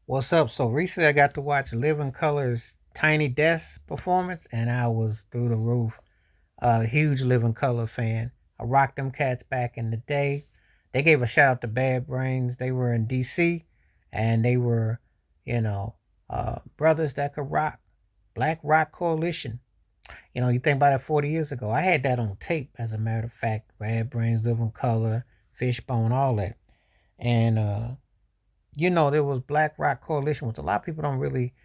What's up? So recently I got to watch Living Color's Tiny Desk performance and I was through the roof. A huge Living Color fan. I rocked them cats back in the day. They gave a shout out to Bad Brains. They were in DC and they were, you know, brothers that could rock. Black Rock Coalition. You think about it 40 years ago. I had that on tape, as a matter of fact. Bad Brains, Living Color, Fishbone, all that. And there was Black Rock Coalition, which a lot of people don't really,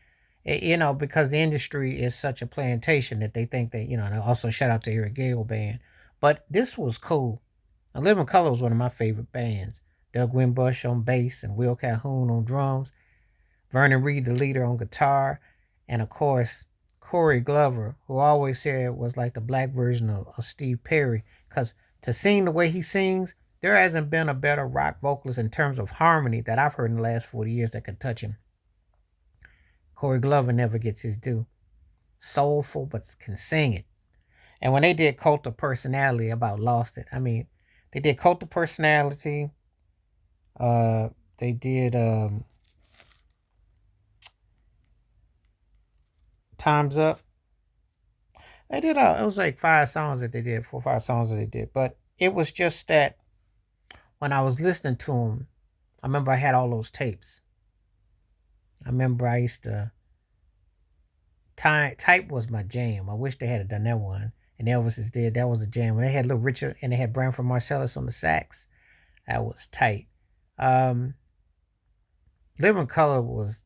because the industry is such a plantation that they think that, and also shout out to Eric Gale band. But this was cool. Now, Living Color was one of my favorite bands. Doug Wimbush on bass and Will Calhoun on drums. Vernon Reid, the leader, on guitar. And of course, Corey Glover, who I always said was like the black version of Steve Perry. Because to sing the way he sings, there hasn't been a better rock vocalist in terms of harmony that I've heard in the last 40 years that could touch him. Corey Glover never gets his due. Soulful, but can sing it. And when they did Cult of Personality, about lost it. I mean, they did Cult of Personality. Uh, they did Time's Up. They did it was like 5 songs that they did, 4 or 5 songs that they did. But it was just that when I was listening to them, I remember I had all those tapes. I remember I used to type was my jam. I wish they had done that one. And Elvis is dead. That was a jam. When they had Little Richard and they had Branford Marcellus on the sax, that was tight. Um, Living Color was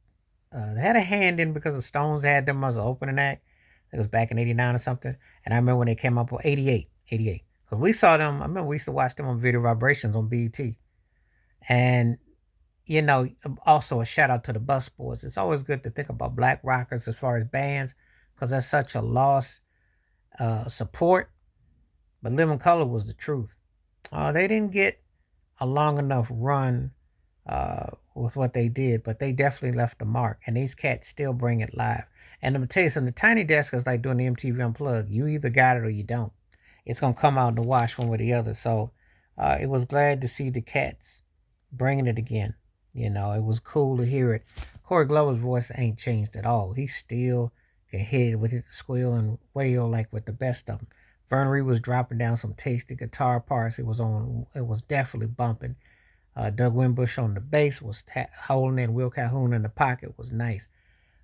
they had a hand in because the Stones had them as an opening act. It was back in '89 or something. And I remember when they came up with 88, 88. Because we saw them. I remember we used to watch them on Video Vibrations on BET. And also a shout out to the busboys. It's always good to think about black rockers as far as bands, because that's such a lost support. But Living Color was the truth. They didn't get a long enough run with what they did, but they definitely left a mark. And these cats still bring it live. And I'm gonna tell you something, the Tiny Desk is like doing the MTV Unplugged. You either got it or you don't. It's gonna come out in the wash one way or the other. So it was glad to see the cats bringing it again. It was cool to hear it. Corey Glover's voice ain't changed at all. He still can hit it with his squeal and wail like with the best of them. Vern Reed was dropping down some tasty guitar parts. It was definitely bumping. Doug Wimbush on the bass was holding in. Will Calhoun in the pocket was nice.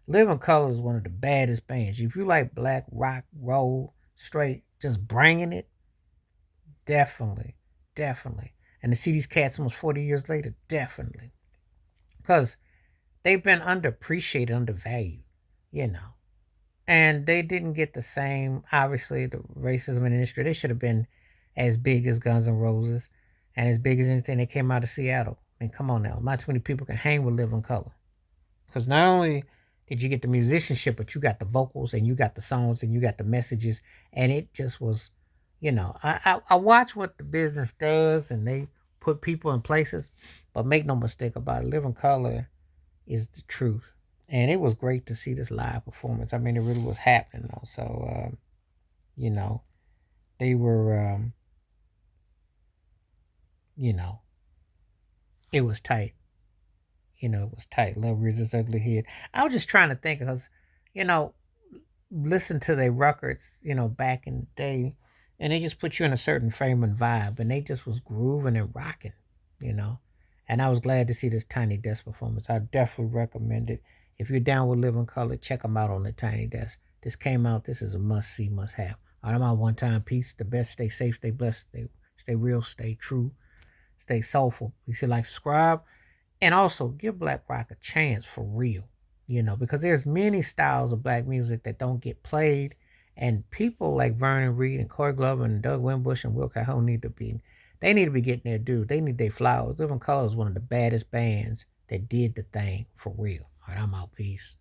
Living Color is one of the baddest bands. If you like black rock, roll, straight, just bringing it, definitely, definitely. And to see these cats almost 40 years later, definitely. Because they've been underappreciated, undervalued, you know. And they didn't get the same, obviously, the racism in the industry. They should have been as big as Guns N' Roses and as big as anything that came out of Seattle. I mean, come on now. Not too many people can hang with Living Color. Because not only did you get the musicianship, but you got the vocals and you got the songs and you got the messages. And it just was, I watch what the business does and they put people in places. But make no mistake about it, Living Color is the truth. And it was great to see this live performance. I mean, it really was happening though. So, you know, they were, you know, it was tight. It was tight. Love Reader's Ugly Head. I was just trying to think because, you know, listen to their records, back in the day, and they just put you in a certain frame and vibe, and they just was grooving and rocking, you know. And I was glad to see this Tiny Desk performance. I definitely recommend it. If you're down with Living Color, check them out on the Tiny Desk. This came out. This is a must see, must have. All right, I'm out one time. Peace. The best. Stay safe. Stay blessed. Stay real. Stay true. Stay soulful. Please hit like, subscribe, and also give black rock a chance for real. Because there's many styles of black music that don't get played, and people like Vernon Reid and Corey Glover and Doug Wimbush and Will Calhoun they need to be getting their due. They need their flowers. Living Color is one of the baddest bands that did the thing for real. All right, I'm out. Peace.